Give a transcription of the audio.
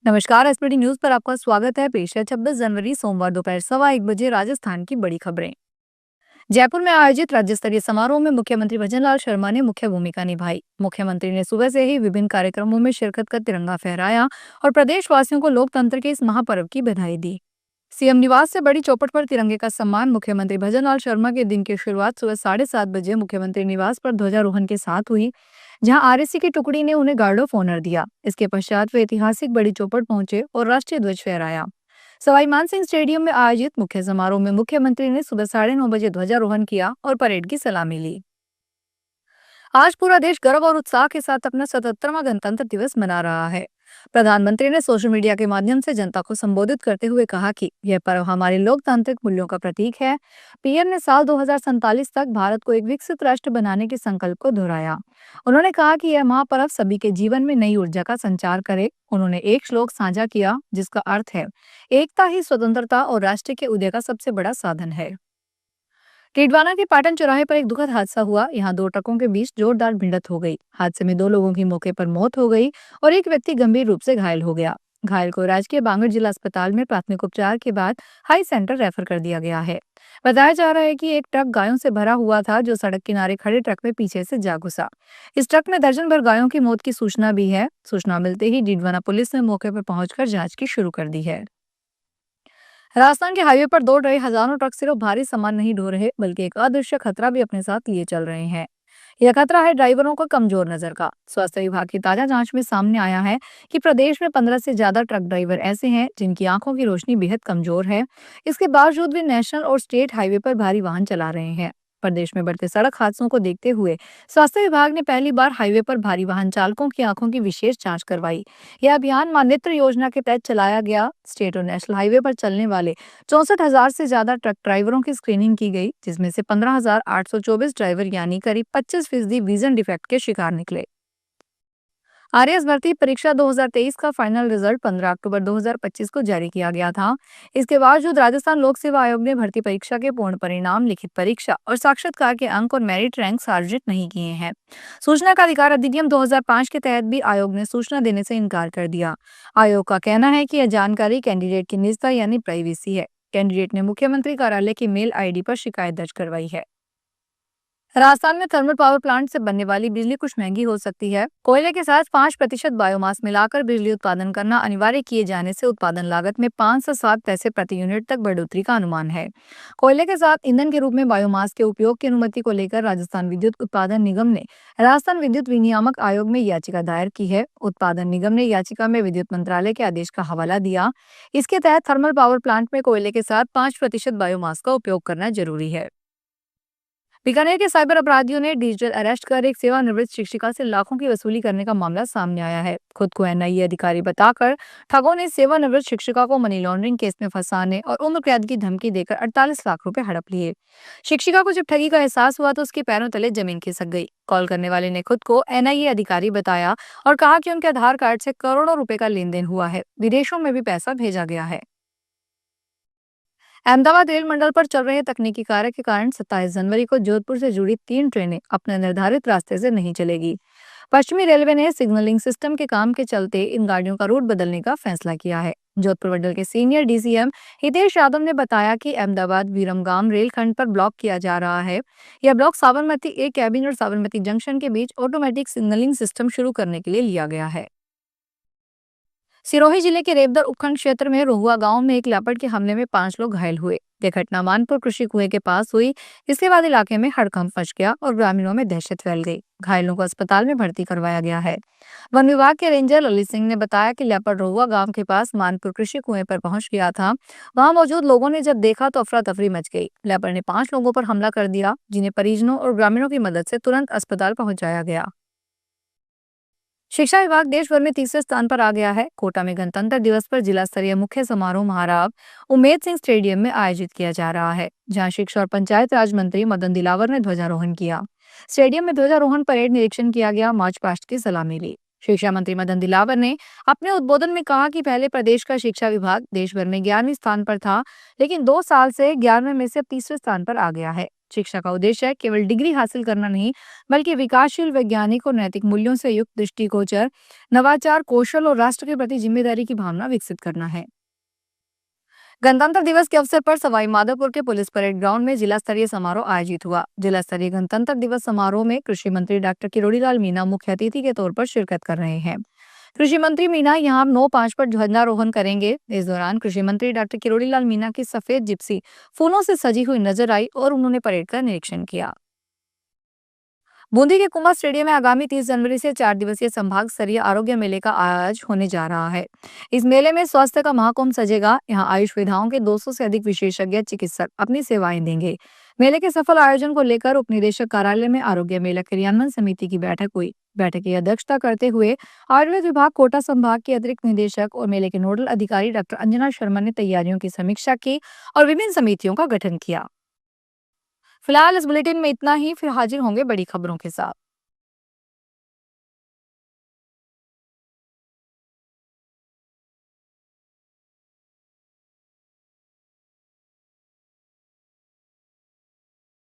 नमस्कार। SPD news पर आपका स्वागत है। पेश है 26 जनवरी सोमवार दोपहर 1:15 राजस्थान की बड़ी खबरें। जयपुर में आयोजित राज्य स्तरीय समारोह में मुख्यमंत्री भजनलाल शर्मा ने मुख्य भूमिका निभाई। मुख्यमंत्री ने सुबह से ही विभिन्न कार्यक्रमों में शिरकत कर तिरंगा फहराया और प्रदेशवासियों को लोकतंत्र के इस महापर्व की बधाई दी। सीएम निवास से बड़ी चौपट पर तिरंगे का सम्मान मुख्यमंत्री भजनलाल शर्मा के दिन की शुरुआत सुबह 7:30 बजे मुख्यमंत्री निवास पर ध्वजारोहण के साथ हुई, जहां आरएसी की टुकड़ी ने उन्हें गार्ड ऑफ ऑनर दिया। इसके पश्चात वे ऐतिहासिक बड़ी चौपट पहुंचे और राष्ट्रीय ध्वज फहराया। सवाई मानसिंह स्टेडियम में आयोजित मुख्य समारोह में मुख्यमंत्री ने सुबह 9:30 बजे ध्वजारोहण किया और परेड की सलामी ली। आज पूरा देश गर्व और उत्साह के साथ अपना 77वां गणतंत्र दिवस मना रहा है। प्रधानमंत्री ने सोशल मीडिया के माध्यम से जनता को संबोधित करते हुए कहा कि यह पर्व हमारे लोकतांत्रिक मूल्यों का प्रतीक है। पीएम ने साल 2047 तक भारत को एक विकसित राष्ट्र बनाने के संकल्प को दोहराया। उन्होंने कहा कि यह महापर्व सभी के जीवन में नई ऊर्जा का संचार करे। उन्होंने एक श्लोक साझा किया जिसका अर्थ है, एकता ही स्वतंत्रता और राष्ट्र के उदय का सबसे बड़ा साधन है। टिडवाना के पाटन चौराहे पर एक दुखद हादसा हुआ। यहाँ दो ट्रकों के बीच जोरदार भिड़ंत हो गई। हादसे में 2 लोगों की मौके पर मौत हो गई और एक व्यक्ति गंभीर रूप से घायल हो गया। घायल को राजकीय बांगड़ जिला अस्पताल में प्राथमिक उपचार के बाद हाई सेंटर रेफर कर दिया गया है। बताया जा रहा है कि एक ट्रक गायों से भरा हुआ था जो सड़क किनारे खड़े ट्रक में पीछे से जा घुसा। इस ट्रक में दर्जन भर गायों की मौत की सूचना भी है। सूचना मिलते ही डिडवाना पुलिस ने मौके पर पहुंचकर जांच की शुरू कर दी है। राजस्थान के हाईवे पर दौड़ रहे हजारों ट्रक सिर्फ भारी सामान नहीं ढो रहे, बल्कि एक अदृश्य खतरा भी अपने साथ लिए चल रहे हैं। यह खतरा है ड्राइवरों को कमजोर नजर का। स्वास्थ्य विभाग की ताजा जांच में सामने आया है कि प्रदेश में 15 से ज्यादा ट्रक ड्राइवर ऐसे हैं जिनकी आंखों की रोशनी बेहद कमजोर है। इसके बावजूद भी नेशनल और स्टेट हाईवे पर भारी वाहन चला रहे हैं। प्रदेश में बढ़ते सड़क हादसों को देखते हुए स्वास्थ्य विभाग ने पहली बार हाईवे पर भारी वाहन चालकों की आंखों की विशेष जांच करवाई। यह अभियान मान्यता योजना के तहत चलाया गया। स्टेट और नेशनल हाईवे पर चलने वाले 64,000 से ज्यादा ट्रक ड्राइवरों की स्क्रीनिंग की गई, जिसमें से 15,824 ड्राइवर यानी करीब 25% विजन डिफेक्ट के शिकार निकले। आरएएस भर्ती परीक्षा 2023 का फाइनल रिजल्ट 15 अक्टूबर 2025 को जारी किया गया था। इसके बावजूद राजस्थान लोक सेवा आयोग ने भर्ती परीक्षा के पूर्ण परिणाम, लिखित परीक्षा और साक्षात्कार के अंक और मेरिट रैंक सार्वजनिक नहीं किए हैं। सूचना का अधिकार अधिनियम 2005 के तहत भी आयोग ने सूचना देने से इनकार कर दिया। आयोग का कहना है कि यह जानकारी कैंडिडेट की निजता यानी प्राइवेसी है। कैंडिडेट ने मुख्यमंत्री कार्यालय की मेल आईडी पर शिकायत दर्ज करवाई है। राजस्थान में थर्मल पावर प्लांट से बनने वाली बिजली कुछ महंगी हो सकती है। कोयले के साथ 5% बायोमास मिलाकर बिजली उत्पादन करना अनिवार्य किए जाने से उत्पादन लागत में 5 से 7 पैसे प्रति यूनिट तक बढ़ोतरी का अनुमान है। कोयले के साथ ईंधन के रूप में बायोमास के उपयोग की अनुमति को लेकर राजस्थान विद्युत उत्पादन निगम ने राजस्थान विद्युत विनियामक आयोग में याचिका दायर की है। उत्पादन निगम ने याचिका में विद्युत मंत्रालय के आदेश का हवाला दिया। इसके तहत थर्मल पावर प्लांट में कोयले के साथ 5% बायोमास का उपयोग करना जरूरी है। बीकानेर के साइबर अपराधियों ने डिजिटल अरेस्ट कर एक सेवानिवृत्त शिक्षिका से लाखों की वसूली करने का मामला सामने आया है। खुद को एनआईए अधिकारी बताकर ठगों ने सेवानिवृत्त शिक्षिका को मनी लॉन्ड्रिंग केस में फंसाने और उम्र कैद की धमकी देकर 48 लाख रुपए हड़प लिए। शिक्षिका को जब ठगी का एहसास हुआ तो उसके पैरों तले जमीन खिसक गई। कॉल करने वाले ने खुद को एनआईए अधिकारी बताया और कहा कि उनके आधार कार्ड से करोड़ों रुपए का लेन देन हुआ है। विदेशों में भी पैसा भेजा गया है। अहमदाबाद रेल मंडल पर चल रहे तकनीकी कार्य के कारण 27 जनवरी को जोधपुर से जुड़ी 3 ट्रेनें अपने निर्धारित रास्ते से नहीं चलेगी। पश्चिमी रेलवे ने सिग्नलिंग सिस्टम के काम के चलते इन गाड़ियों का रूट बदलने का फैसला किया है। जोधपुर मंडल के सीनियर डीसीएम हितेश यादव ने बताया कि अहमदाबाद वीरमगाम रेलखंड पर ब्लॉक किया जा रहा है। यह ब्लॉक साबरमती ए कैबिन और साबरमती जंक्शन के बीच ऑटोमेटिक सिग्नलिंग सिस्टम शुरू करने के लिए लिया गया है। सिरोही जिले के रेवदर उपखंड क्षेत्र में रोहुआ गांव में एक लेपर्ड के हमले में 5 लोग घायल हुए। यह घटना मानपुर कृषि कुएं के पास हुई। इसके बाद इलाके में हड़कंप मच गया और ग्रामीणों में दहशत फैल गई। घायलों को अस्पताल में भर्ती करवाया गया है। वन विभाग के रेंजर ललित सिंह ने बताया कि लेपर्ड रोहुआ गांव के पास मानपुर कृषि कुएं पर पहुंच गया था। वहां मौजूद लोगों ने जब देखा तो अफरा तफरी मच गई। लेपर्ड ने 5 लोगों पर हमला कर दिया, जिन्हें परिजनों और ग्रामीणों की मदद से तुरंत अस्पताल पहुंचाया गया। शिक्षा विभाग देश भर में तीसरे स्थान पर आ गया है। कोटा में गणतंत्र दिवस पर जिला स्तरीय मुख्य समारोह महाराव उमेद सिंह स्टेडियम में आयोजित किया जा रहा है, जहां शिक्षा और पंचायत राज मंत्री मदन दिलावर ने ध्वजारोहण किया। स्टेडियम में ध्वजारोहण परेड निरीक्षण किया गया, मार्च पास्ट की सलामी ली। शिक्षा मंत्री मदन दिलावर ने अपने उद्बोधन में कहा कि पहले प्रदेश का शिक्षा विभाग देश भर में 11वें स्थान पर था, लेकिन 2 साल से 11वें में से अब तीसरे स्थान पर आ गया है। शिक्षा का उद्देश्य केवल डिग्री हासिल करना नहीं, बल्कि विकासशील वैज्ञानिक और नैतिक मूल्यों से युक्त दृष्टिगोचर, नवाचार, कौशल और राष्ट्र के प्रति जिम्मेदारी की भावना विकसित करना है। गणतंत्र दिवस के अवसर पर सवाई माधोपुर के पुलिस परेड ग्राउंड में जिला स्तरीय समारोह आयोजित हुआ। जिला स्तरीय गणतंत्र दिवस समारोह में कृषि मंत्री डॉक्टर किरोड़ीलाल मीणा मुख्य अतिथि के तौर पर शिरकत कर रहे हैं। कृषि मंत्री मीणा यहां 9-5 पर ध्वजारोहण करेंगे। इस दौरान कृषि मंत्री डॉक्टर किरोड़ीलाल मीणा की सफेद जिप्सी फूलों से सजी हुई नजर आई और उन्होंने परेड का निरीक्षण किया। बूंदी के कुंभा स्टेडियम में आगामी 30 जनवरी से 4 दिवसीय संभाग स्तरीय आरोग्य मेले का आयोजन होने जा रहा है। इस मेले में स्वास्थ्य का महाकुंभ सजेगा। यहाँ आयुष विधाओं के 200 से अधिक विशेषज्ञ चिकित्सक अपनी सेवाएं देंगे। मेले के सफल आयोजन को लेकर उप निदेशक कार्यालय में आरोग्य मेला क्रियान्वयन समिति की बैठक हुई। बैठक की अध्यक्षता करते हुए आयुर्वेद विभाग कोटा संभाग के अतिरिक्त निदेशक और मेले के नोडल अधिकारी डॉक्टर अंजना शर्मा ने तैयारियों की समीक्षा की और विभिन्न समितियों का गठन किया। फिलहाल इस बुलेटिन में इतना ही, फिर हाजिर होंगे बड़ी खबरों के साथ।